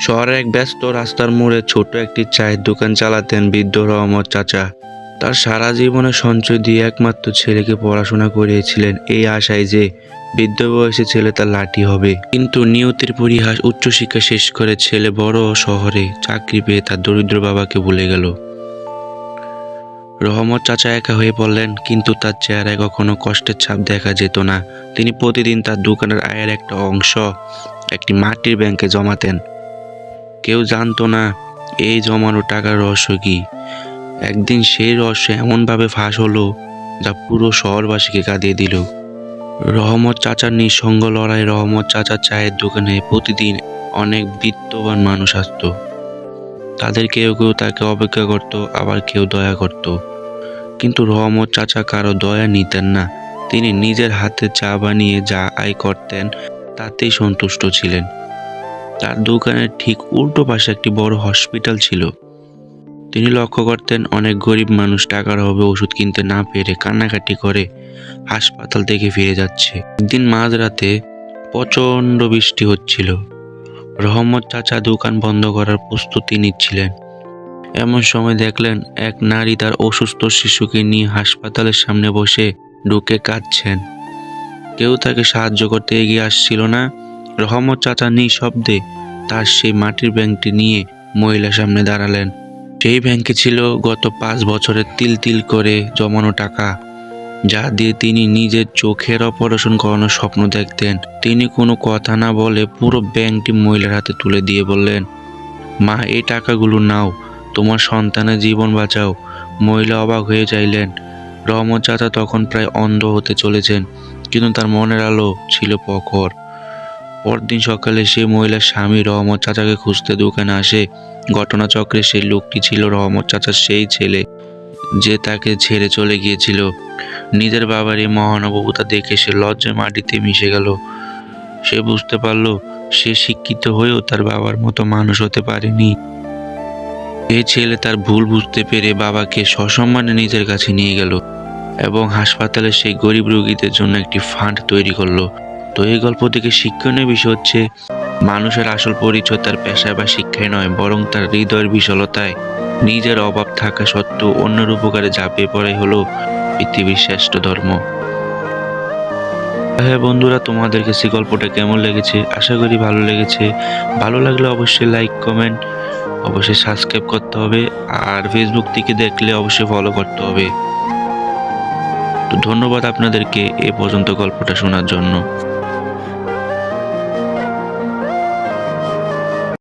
শহরের এক ব্যস্ত রাস্তার মোড়ে ছোট একটি চায়ের দোকান চালাতেন বৃদ্ধ রহমত চাচা। তার সারা জীবনের সঞ্চয় দিয়ে একমাত্র ছেলেকে পড়াশোনা করিয়েছিলেন এই আশায় যে বৃদ্ধ বয়সে ছেলে তার লাঠি হবে। কিন্তু নিয়তির পরিহাস, উচ্চশিক্ষা শেষ করে ছেলে বড় শহরে চাকরি পেয়ে তার দরিদ্র বাবাকে ভুলে গেল। রহমত চাচা একা হয়ে পড়লেন, কিন্তু তার চেহারায় কখনো কষ্টের ছাপ দেখা যেত না। তিনি প্রতিদিন তার দোকানের আয়ের একটা অংশ একটি মাটির ব্যাংকে জমাতেন। কেউ জানতো না এই জমানো টাকার রহস্য কি। একদিন সেই রহস্য এমনভাবে ফাঁস হলো যা পুরো শহরবাসীকে কাঁদিয়ে দিল। রহমত চাচার নিঃসঙ্গ লড়াই। রহমত চাচার চায়ের দোকানে প্রতিদিন অনেক বিত্তবান মানুষ আসতো। তাদের কেউ কেউ তাকে অপেক্ষা করত, আবার কেউ দয়া করত। কিন্তু রহমত চাচা কারো দয়া নিতেন না। তিনি নিজের হাতে চা বানিয়ে যা আয় করতেন তাতেই সন্তুষ্ট ছিলেন। তার দোকানের ঠিক উল্টো পাশে একটি বড় হসপিটাল ছিল। তিনি লক্ষ্য করতেন অনেক গরিব মানুষ টাকার অভাবে ওষুধ কিনতে না পেরে কান্নাকাটি করে হাসপাতাল থেকে ফিরে যাচ্ছে। একদিন মাঝরাতে প্রচণ্ড বৃষ্টি হচ্ছিল। রহমত চাচা দোকান বন্ধ করার প্রস্তুতি নিচ্ছিলেন। এমন সময় দেখলেন এক নারী তার অসুস্থ শিশুকে নিয়ে হাসপাতালের সামনে বসে ঢুকে কাঁদছেন। কেউ তাকে সাহায্য করতে এগিয়ে আসছিল না। রহমত চাচা নিঃশব্দে তার সেই মাটির ব্যাংকটি নিয়ে মহিলার সামনে দাঁড়ালেন। সেই ব্যাংকে ছিল গত 5 বছরের তিল তিল করে জমানো টাকা, যা দিয়ে তিনি নিজের চোখের অপারেশন করানোর স্বপ্ন দেখতেন। তিনি কোনো কথা না বলে পুরো ব্যাংকটি মহিলার হাতে তুলে দিয়ে বললেন, মা, এই টাকাগুলো নাও, তোমার সন্তানের জীবন বাঁচাও। মহিলা অবাক হয়ে চাইলেন। রহমত চাচা তখন প্রায় অন্ধ হতে চলেছেন, কিন্তু তার মনের আলো ছিল প্রখর। পরদিন সকালে সেই মহিলার স্বামী রহমত চাচাকে খুঁজতে দোকানে আসে। ঘটনাচক্রে সেই লোকটি ছিল রহমত চাচার সেই ছেলে, যে তাকে ছেড়ে চলে গিয়েছিল। নিজের বাবার এই মহানুভবতা দেখে সে লজ্জায় মাটিতে মিশে গেল। সে বুঝতে পারল সে শিক্ষিত হয়েও তার বাবার মতো মানুষ হতে পারেনি। এই ছেলে তার ভুল বুঝতে পেরে বাবাকে সসম্মানে নিজের কাছে নিয়ে গেল এবং হাসপাতালে সেই গরিব রোগীদের জন্য একটি ফান্ড তৈরি করলো। তো এই গল্প থেকে শিক্ষণীয় বিষয় হচ্ছে, মানুষের আসল পরিচয় তার পেশায় বা শিক্ষায় নয়, বরং তার হৃদয়ের বিশালতায়। নিজের অভাব থাকা সত্ত্বেও অন্যের উপকারে ঝাঁপিয়ে পড়াই হলো পৃথিবীর শ্রেষ্ঠ ধর্ম। হ্যাঁ বন্ধুরা, তোমাদের কাছে গল্পটা কেমন লেগেছে? আশা করি ভালো লেগেছে। ভালো লাগলে অবশ্যই লাইক, কমেন্ট, অবশ্যই সাবস্ক্রাইব করতে হবে। আর ফেসবুক থেকে দেখলে অবশ্যই ফলো করতে হবে। তো ধন্যবাদ আপনাদেরকে এ পর্যন্ত গল্পটা শোনার জন্য।